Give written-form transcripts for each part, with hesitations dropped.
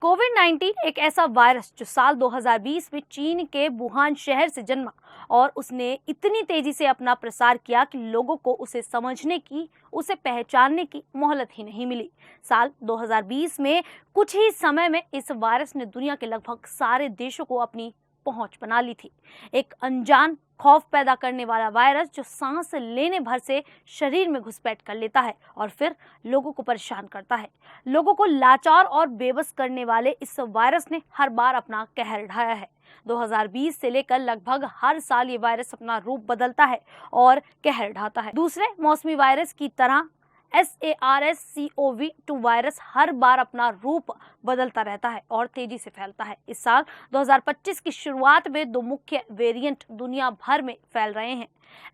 कोविड-19 एक ऐसा वायरस जो साल 2020 में चीन के वुहान शहर से जन्मा और उसने इतनी तेजी से अपना प्रसार किया कि लोगों को उसे समझने की, उसे पहचानने की मोहलत ही नहीं मिली। साल 2020 में कुछ ही समय में इस वायरस ने दुनिया के लगभग सारे देशों को अपनी पहुंच बना ली थी। एक अनजान खौफ पैदा करने वाला वायरस जो सांस लेने भर से शरीर में घुसपैठ कर लेता है और फिर लोगों को परेशान करता है। लोगों को लाचार और बेबस करने वाले इस वायरस ने हर बार अपना कहर ढाया है। 2020 से लेकर लगभग हर साल ये वायरस अपना रूप बदलता है और कहर ढाता है। दूसरे मौसमी वायरस की तरह SARS-CoV-2 वायरस हर बार अपना रूप बदलता रहता है और तेजी से फैलता है। इस साल 2025 की शुरुआत में दो मुख्य वेरिएंट दुनिया भर में फैल रहे हैं,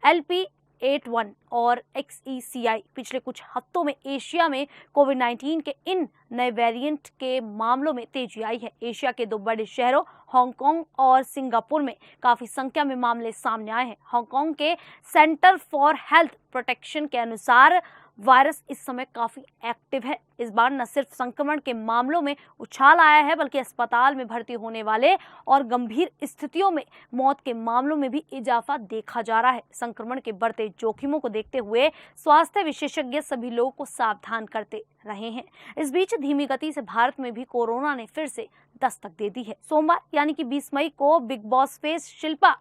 LP81 और XECI। पिछले कुछ हफ्तों में एशिया में कोविड-19 के इन नए वेरिएंट के मामलों में तेजी आई है। एशिया के दो बड़े शहरों हांगकांग और सिंगापुर में काफी संख्या में मामले सामने आए हैं। हांगकांग के सेंटर फॉर हेल्थ प्रोटेक्शन के अनुसार वायरस इस समय काफी एक्टिव है। इस बार न सिर्फ संक्रमण के मामलों में उछाल आया है, बल्कि अस्पताल में भर्ती होने वाले और गंभीर स्थितियों में मौत के मामलों में भी इजाफा देखा जा रहा है। संक्रमण के बढ़ते जोखिमों को देखते हुए स्वास्थ्य विशेषज्ञ सभी लोगों को सावधान करते रहे हैं। इस बीच धीमी गति से भारत में भी कोरोना ने फिर से दस्तक दे दी है। सोमवार यानी कि 20 मई को big boss face Shilpa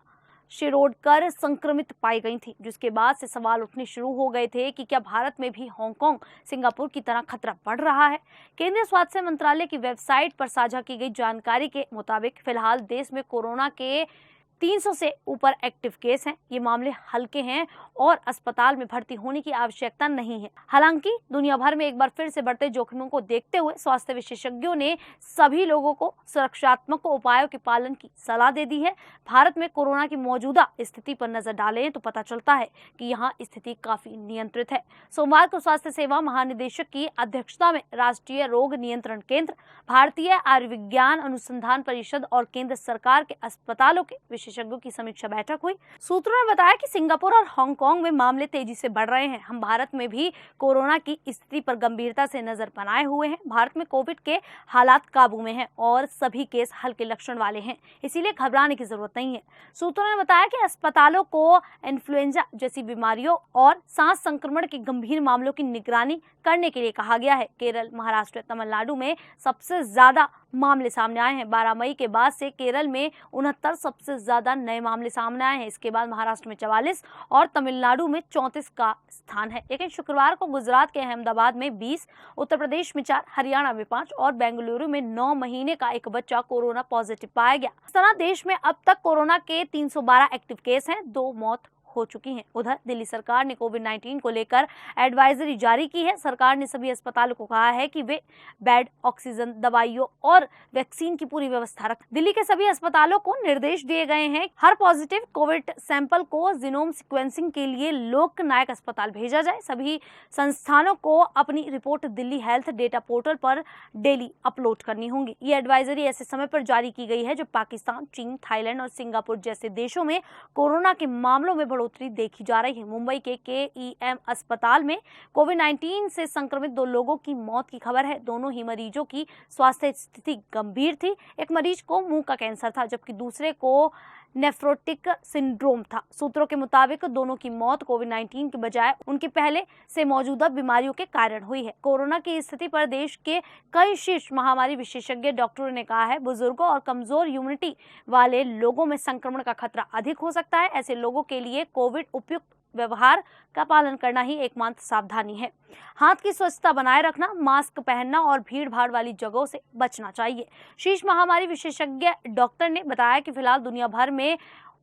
Shirodkar संक्रमित पाई गई थी, जिसके बाद से सवाल उठने शुरू हो गए थे कि क्या भारत में भी हांगकांग, सिंगापुर की तरह खतरा बढ़ रहा है। केंद्रीय स्वास्थ्य मंत्रालय की वेबसाइट पर साझा की गई जानकारी के मुताबिक फिलहाल देश में कोरोना के 300 से ऊपर एक्टिव केस हैं। ये मामले हल्के हैं और अस्पताल में भर्ती होने की आवश्यकता नहीं है। हालांकि दुनिया भर में एक बार फिर से बढ़ते जोखिमों को देखते हुए स्वास्थ्य विशेषज्ञों ने सभी लोगों को सुरक्षात्मक उपायों के पालन की सलाह दे दी है। भारत में कोरोना की मौजूदा स्थिति पर नजर डालें तो पता चलता है कि यहाँ स्थिति काफी नियंत्रित है। सोमवार को स्वास्थ्य सेवा महानिदेशक की अध्यक्षता में राष्ट्रीय रोग नियंत्रण केंद्र, भारतीय आयुर्विज्ञान अनुसंधान परिषद और केंद्र सरकार के अस्पतालों के विशेषज्ञों की समीक्षा बैठक हुई। सूत्रों ने बताया कि सिंगापुर और हांगकांग में मामले तेजी से बढ़ रहे हैं। हम भारत में भी कोरोना की स्थिति पर गंभीरता से नजर बनाए हुए हैं। भारत में कोविड के हालात काबू में हैं और सभी केस हल्के लक्षण वाले हैं, इसीलिए घबराने की जरूरत नहीं है। सूत्रों ने बताया कि अस्पतालों को इन्फ्लुएंजा जैसी बीमारियों और सांस संक्रमण के गंभीर मामलों की निगरानी करने के लिए कहा गया है। केरल, महाराष्ट्र, तमिलनाडु में सबसे ज्यादा मामले सामने आए हैं। 12 मई के बाद से केरल में 69 सबसे ज्यादा नए मामले सामने आए हैं। इसके बाद महाराष्ट्र में 44 और तमिलनाडु में 34 का स्थान है। लेकिन शुक्रवार को गुजरात के अहमदाबाद में 20, उत्तर प्रदेश में 4, हरियाणा में 5 और बेंगलुरु में 9 महीने का एक बच्चा कोरोना पॉजिटिव पाया गया। इस तरह देश में अब तक कोरोना के 312 एक्टिव केस हैं, 2 मौत हो चुकी हैं। उधर दिल्ली सरकार ने कोविड-19 को लेकर एडवाइजरी जारी की है। सरकार ने सभी अस्पतालों को कहा है कि वे बेड, ऑक्सीजन, दवाइयों और वैक्सीन की पूरी व्यवस्था रखें। दिल्ली के सभी अस्पतालों को निर्देश दिए गए हैं, हर पॉजिटिव कोविड सैंपल को जीनोम सीक्वेंसिंग के लिए लोकनायक अस्पताल भेजा जाए। सभी संस्थानों को अपनी report Delhi health data portal पर डेली अपलोड करनी होगी। ये एडवाइजरी ऐसे समय पर जारी की गई है जब पाकिस्तान, चीन, थाईलैंड और सिंगापुर जैसे देशों में कोरोना के मामलों में बढ़ोतरी देखी जा रही है। मुंबई के KEM अस्पताल में कोविड-19 से संक्रमित 2 लोगों की मौत की खबर है। दोनों ही मरीजों की स्वास्थ्य स्थिति गंभीर थी। एक मरीज को मुंह का कैंसर था, जबकि दूसरे को नेफ्रोटिक सिंड्रोम था। सूत्रों के मुताबिक दोनों की मौत कोविड-19 के बजाय उनकी पहले से मौजूदा बीमारियों के कारण हुई है। कोरोना की स्थिति पर देश के कई शीर्ष महामारी विशेषज्ञ डॉक्टरों ने कहा है, बुजुर्गों और कमजोर इम्यूनिटी वाले लोगों में संक्रमण का खतरा अधिक हो सकता है। ऐसे लोगों के लिए कोविड उपयुक्त व्यवहार का पालन करना ही एकमात्र सावधानी है। हाथ की स्वच्छता बनाए रखना, मास्क पहनना और भीड़ भाड़ वाली जगहों से बचना चाहिए। शीर्ष महामारी विशेषज्ञ डॉक्टर ने बताया कि फिलहाल दुनिया भर में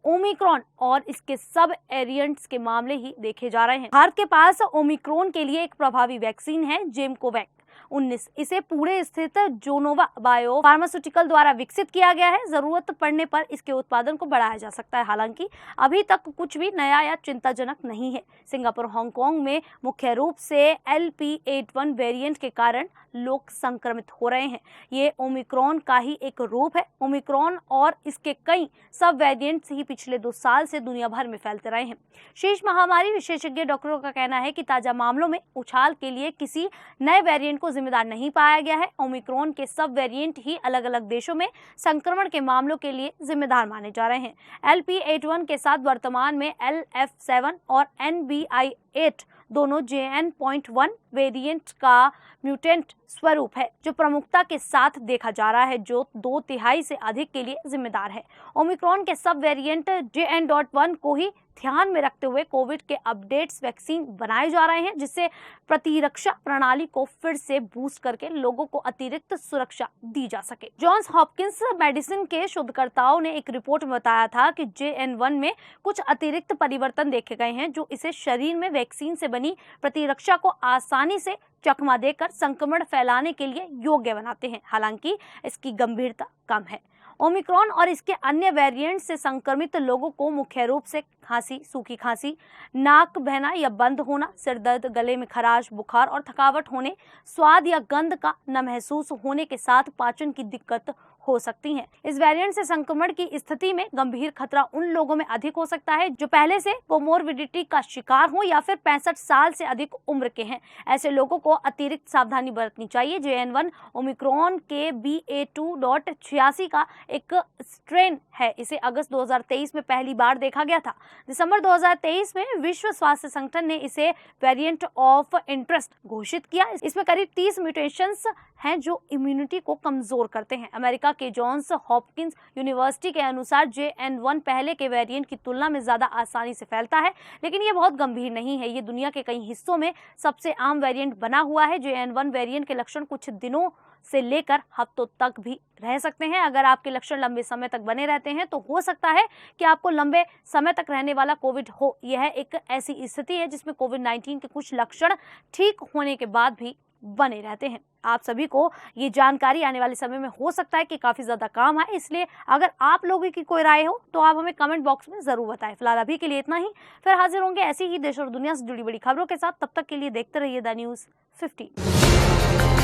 ओमिक्रॉन और इसके सब वेरिएंट्स के मामले ही देखे जा रहे हैं। भारत के पास ओमिक्रॉन के लिए एक प्रभावी वैक्सीन है, जेमकोवैक 19। इसे पुणे स्थित जोनोवा बायो फार्मास्यूटिकल द्वारा विकसित किया गया है। जरूरत पड़ने पर इसके उत्पादन को बढ़ाया जा सकता है। हालांकि अभी तक कुछ भी नया या चिंताजनक नहीं है। सिंगापुर, हांगकांग में मुख्य रूप से LP81 वेरिएंट के कारण लोग संक्रमित हो रहे हैं। ये ओमिक्रॉन का ही एक रूप है। ओमिक्रॉन और इसके कई सब वेरिएंट्स ही पिछले 2 साल से दुनिया भर में फैलते रहे हैं। शीर्ष महामारी विशेषज्ञ डॉक्टरों का कहना है कि ताजा मामलों में उछाल के लिए किसी नए वेरिएंट को जिम्मेदार नहीं पाया गया है। ओमिक्रॉन के सब वेरिएंट ही अलग अलग देशों में संक्रमण के मामलों के लिए जिम्मेदार माने जा रहे हैं। LP81 के साथ वर्तमान में LF7 और NBI8 दोनों JN.1 वेरिएंट का म्यूटेंट स्वरूप है, जो प्रमुखता के साथ देखा जा रहा है, जो 2/3 से अधिक के लिए जिम्मेदार है। ओमिक्रॉन के सब वेरिएंट JN.1 को ही ध्यान में रखते हुए कोविड के अपडेट्स वैक्सीन बनाए जा रहे हैं, जिससे प्रतिरक्षा प्रणाली को फिर से बूस्ट करके लोगों को अतिरिक्त सुरक्षा दी जा सके। जॉन्स हॉपकिंस मेडिसिन के शोधकर्ताओं ने एक रिपोर्ट में बताया था कि JN.1 में कुछ अतिरिक्त परिवर्तन देखे गए हैं, जो इसे शरीर में वैक्सीन से बनी प्रतिरक्षा को आसानी से चकमा देकर संक्रमण फैलाने के लिए योग्य बनाते हैं। हालांकि इसकी गंभीरता कम है। ओमिक्रॉन और इसके अन्य वेरिएंट से संक्रमित लोगों को मुख्य रूप से खांसी, सूखी खांसी, नाक बहना या बंद होना, सिर दर्द, गले में खराश, बुखार और थकावट होने, स्वाद या गंध का न महसूस होने के साथ पाचन की दिक्कत हो सकती हैं। इस वेरिएंट से संक्रमण की स्थिति में गंभीर खतरा उन लोगों में अधिक हो सकता है जो पहले से कोमोर्बिडिटी का शिकार हो या फिर 65 साल से अधिक उम्र के हैं। ऐसे लोगों को अतिरिक्त सावधानी बरतनी चाहिए। JN.1 ओमिक्रॉन के BA.2.86 का एक स्ट्रेन है। इसे अगस्त 2023 में पहली बार देखा गया था। दिसंबर 2023 में विश्व स्वास्थ्य संगठन ने इसे वेरिएंट ऑफ इंटरेस्ट घोषित किया। इसमें करीब 30 म्यूटेशंस हैं जो इम्यूनिटी को कमजोर करते हैं। अमेरिका के जॉन्स हॉपकिंस यूनिवर्सिटी के अनुसार JN.1 पहले के वेरिएंट की तुलना में ज्यादा आसानी से फैलता है, लेकिन ये बहुत गंभीर नहीं है। ये दुनिया के कई हिस्सों में सबसे आम वेरिएंट बना हुआ है। JN.1 वेरिएंट के लक्षण कुछ दिनों से लेकर हफ्तों तक भी रह सकते हैं। अगर आपके लक्षण लंबे समय तक बने रहते हैं तो हो सकता है कि आपको लंबे समय तक रहने वाला कोविड हो। यह एक ऐसी स्थिति है जिसमें कोविड-19 के कुछ लक्षण ठीक होने के बाद भी बने रहते हैं। आप सभी को ये जानकारी आने वाले समय में हो सकता है कि काफी ज्यादा काम आए, इसलिए अगर आप लोगों की कोई राय हो तो आप हमें कमेंट बॉक्स में जरूर बताएं। फिलहाल अभी के लिए इतना ही, फिर हाजिर होंगे ऐसी ही देश और दुनिया से जुड़ी बड़ी खबरों के साथ। तब तक के लिए देखते रहिए द न्यूज़ 15।